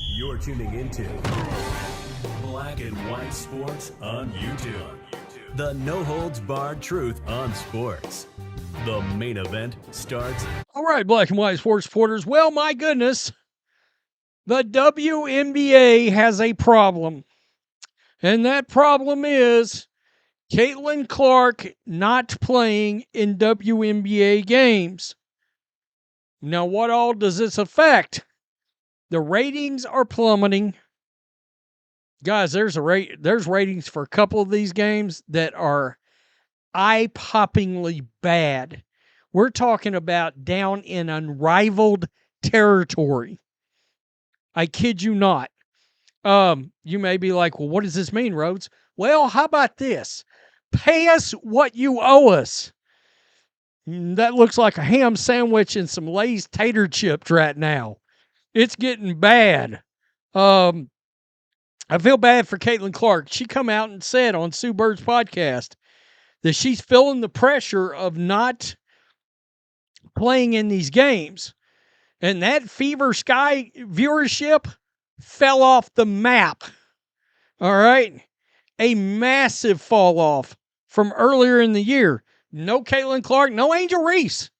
You're tuning into Black and White Sports on YouTube. The no-holds-barred truth on sports. The main event starts. All right, Black and White Sports supporters. Well, my goodness, the WNBA has a problem. And that problem is Caitlin Clark not playing in WNBA games. Now, what all does this affect? The ratings are plummeting. Guys, there's ratings for a couple of these games that are eye-poppingly bad. We're talking about down in unrivaled territory. I kid you not. You may be like, well, what does this mean, Rhodes? Well, how about this? Pay us what you owe us. That looks like a ham sandwich and some Lay's tater chips right now. It's getting bad. I feel bad for Caitlin Clark. She come out and said on Sue Bird's podcast that she's feeling the pressure of not playing in these games. And that Fever Sky viewership fell off the map. All right? A massive fall off from earlier in the year. No Caitlin Clark, no Angel Reese.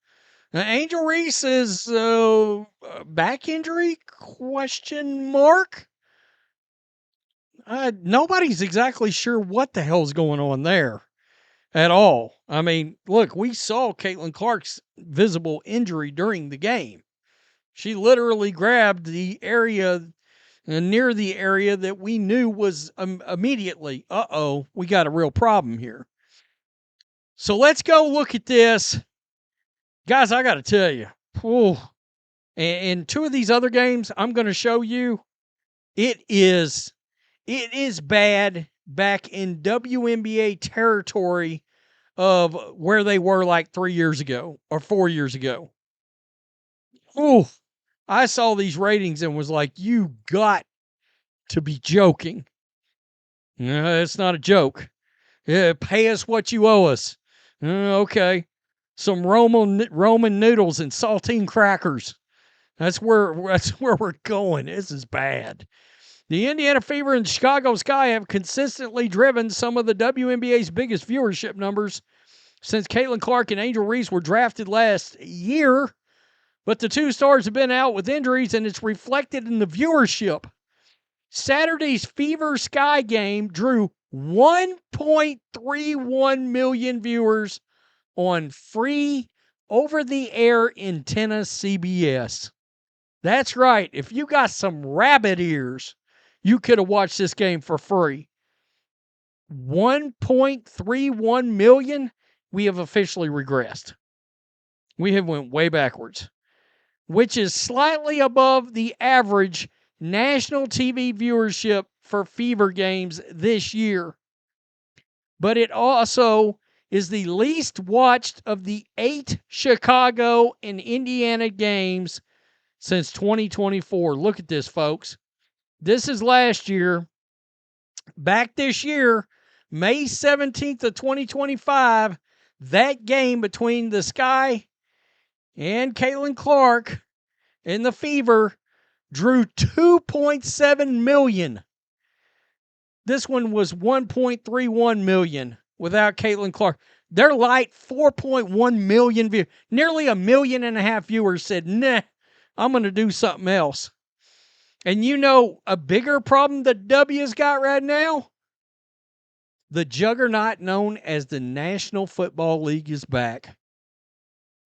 Now, Angel Reese is back injury? Question mark. Nobody's exactly sure what the hell's going on there at all. I mean, look, we saw Caitlin Clark's visible injury during the game. She literally grabbed the area near the area that we knew was immediately, we got a real problem here. So let's go look at this. Guys, I got to tell you, in two of these other games I'm going to show you, it is bad back in WNBA territory of where they were like 3 years ago or 4 years ago. I saw these ratings and was like, you got to be joking. No, it's not a joke. Yeah, pay us what you owe us. Okay. Some Roman noodles and saltine crackers. That's where we're going. This is bad. The Indiana Fever and Chicago Sky have consistently driven some of the WNBA's biggest viewership numbers since Caitlin Clark and Angel Reese were drafted last year. But the two stars have been out with injuries, and it's reflected in the viewership. Saturday's Fever Sky game drew 1.31 million viewers on free over-the-air antenna CBS. That's right. If you got some rabbit ears, you could have watched this game for free. 1.31 million, we have officially regressed. We have went way backwards, which is slightly above the average national TV viewership for Fever games this year. But it also is the least watched of the 8 Chicago and Indiana games since 2024. Look at this, folks. This is last year. Back this year, May 17th of 2025, that game between the Sky and Caitlin Clark and the Fever drew 2.7 million. This one was 1.31 million without Caitlin Clark. Their light 4.1 million viewers. Nearly 1.5 million viewers said, nah, I'm going to do something else. And you know a bigger problem the W's got right now? The juggernaut known as the National Football League is back.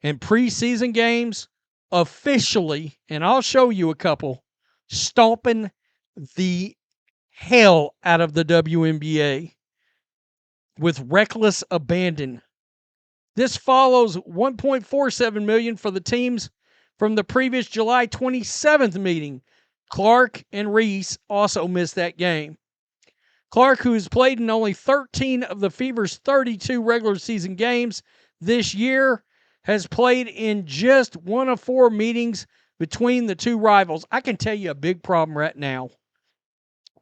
And preseason games officially, and I'll show you a couple, stomping the hell out of the WNBA with reckless abandon. This follows 1.47 million for the teams from the previous July 27th meeting. Clark and Reese also missed that game. Clark, who has played in only 13 of the Fever's 32 regular season games this year, has played in just one of 4 meetings between the two rivals. I can tell you a big problem right now.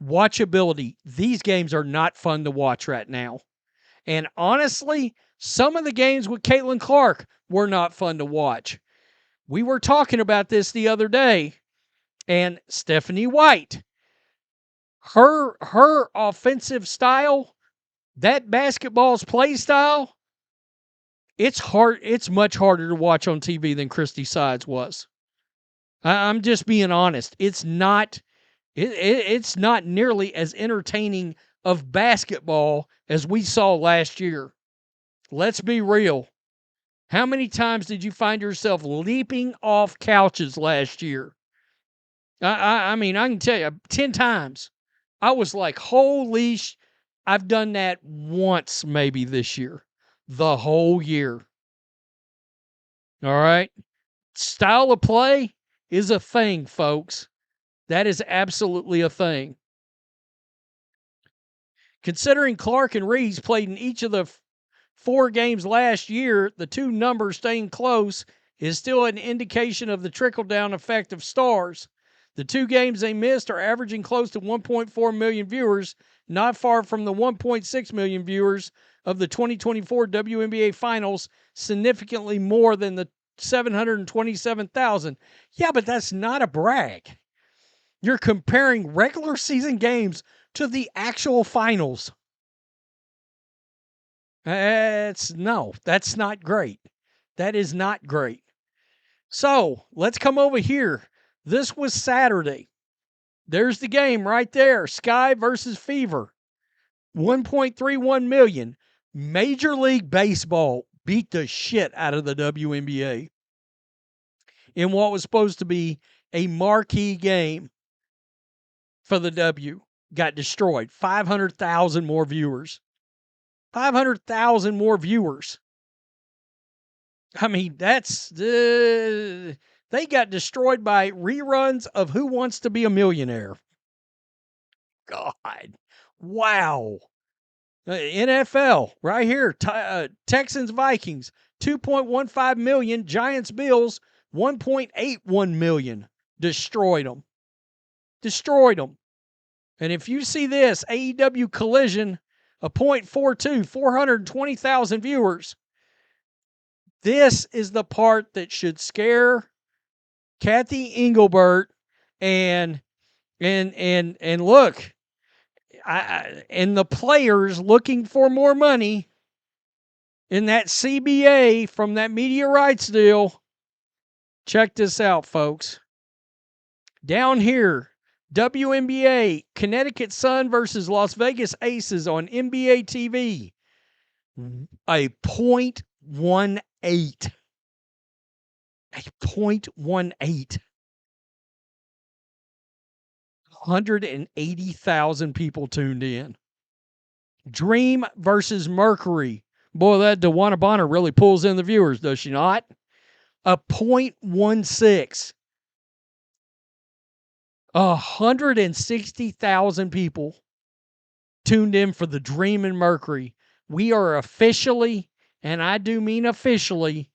Watchability. These games are not fun to watch right now. And honestly, some of the games with Caitlin Clark were not fun to watch. We were talking about this the other day. And Stephanie White, her offensive style, that basketball's play style, it's much harder to watch on TV than Christy Sides was. I'm just being honest. It's not it's not nearly as entertaining of basketball as we saw last year. Let's be real. How many times did you find yourself leaping off couches last year? I mean, I can tell you 10 times. I was like, holy I've done that once maybe this year. The whole year. All right. Style of play is a thing, folks. That is absolutely a thing. Considering Clark and Reese played in each of the 4 games last year, the 2 numbers staying close is still an indication of the trickle-down effect of stars. The 2 games they missed are averaging close to 1.4 million viewers, not far from the 1.6 million viewers of the 2024 WNBA Finals, significantly more than the 727,000. Yeah, but that's not a brag. You're comparing regular season games to the actual finals. That's not great. That is not great. So let's come over here. This was Saturday. There's the game right there. Sky versus Fever. 1.31 million. Major League Baseball beat the shit out of the WNBA in what was supposed to be a marquee game for the W. Got destroyed. 500,000 more viewers. 500,000 more viewers. I mean, that's they got destroyed by reruns of Who Wants to Be a Millionaire. God, wow. NFL right here. Texans Vikings 2.15 million. Giants Bills 1.81 million. Destroyed them. Destroyed them. And if you see this AEW Collision, a .42, 420,000 viewers. This is the part that should scare Kathy Engelbert and look, and the players looking for more money in that CBA from that media rights deal. Check this out, folks. Down here, WNBA, Connecticut Sun versus Las Vegas Aces on NBA TV. A .18. A .18. 180,000 people tuned in. Dream versus Mercury. Boy, that DeWanna Bonner really pulls in the viewers, does she not? A .16. 160,000 people tuned in for the Dream and Mercury. We are officially, and I do mean officially,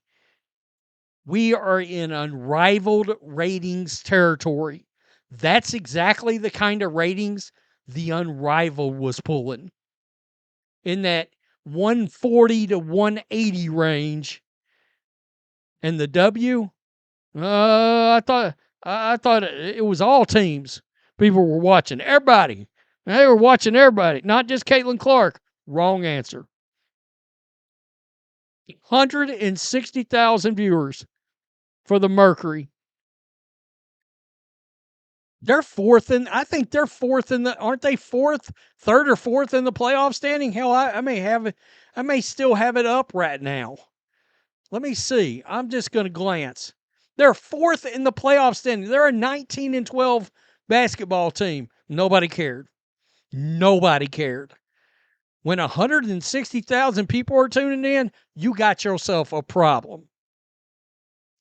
we are in unrivaled ratings territory. That's exactly the kind of ratings the Unrivaled was pulling. In that 140 to 180 range. And the W, I thought it was all teams. People were watching. Everybody. They were watching everybody, not just Caitlin Clark. Wrong answer. 160,000 viewers for the Mercury. They're fourth in, I think they're fourth in the, aren't they fourth, third or fourth in the playoff standing? Hell, I may still have it up right now. Let me see. I'm just going to glance. They're fourth in the playoff standing. They're a 19-12 basketball team. Nobody cared. Nobody cared. When 160,000 people are tuning in, you got yourself a problem.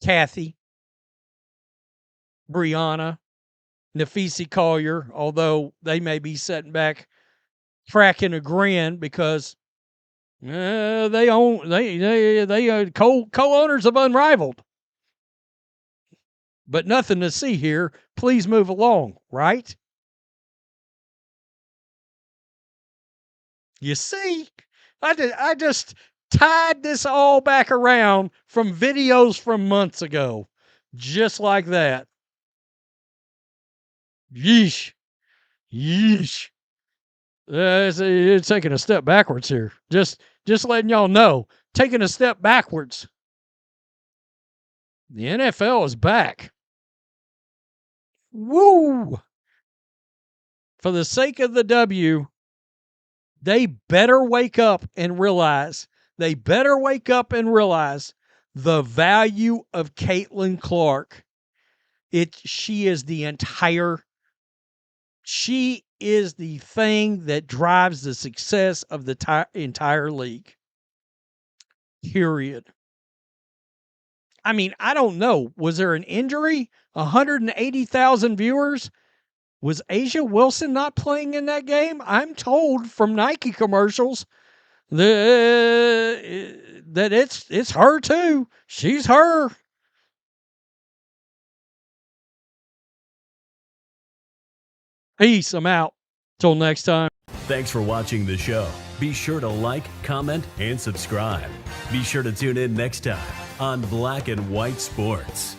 Kathy, Brianna, Nafisi Collier, although they may be sitting back cracking a grin because they are co-owners of Unrivaled. But nothing to see here. Please move along, right? You see, I just tied this all back around from videos from months ago, just like that. Yeesh. Yeesh. It's taking a step backwards here. Just letting y'all know. Taking a step backwards. The NFL is back. Woo! For the sake of the W, they better wake up and realize the value of Caitlin Clark. She is the thing that drives the success of the entire league. Period. I mean, I don't know. Was there an injury? 180,000 viewers? Was Asia Wilson not playing in that game? I'm told from Nike commercials that it's her too. She's her. Peace. I'm out. Till next time. Thanks for watching the show. Be sure to like, comment, and subscribe. Be sure to tune in next time on Black and White Sports.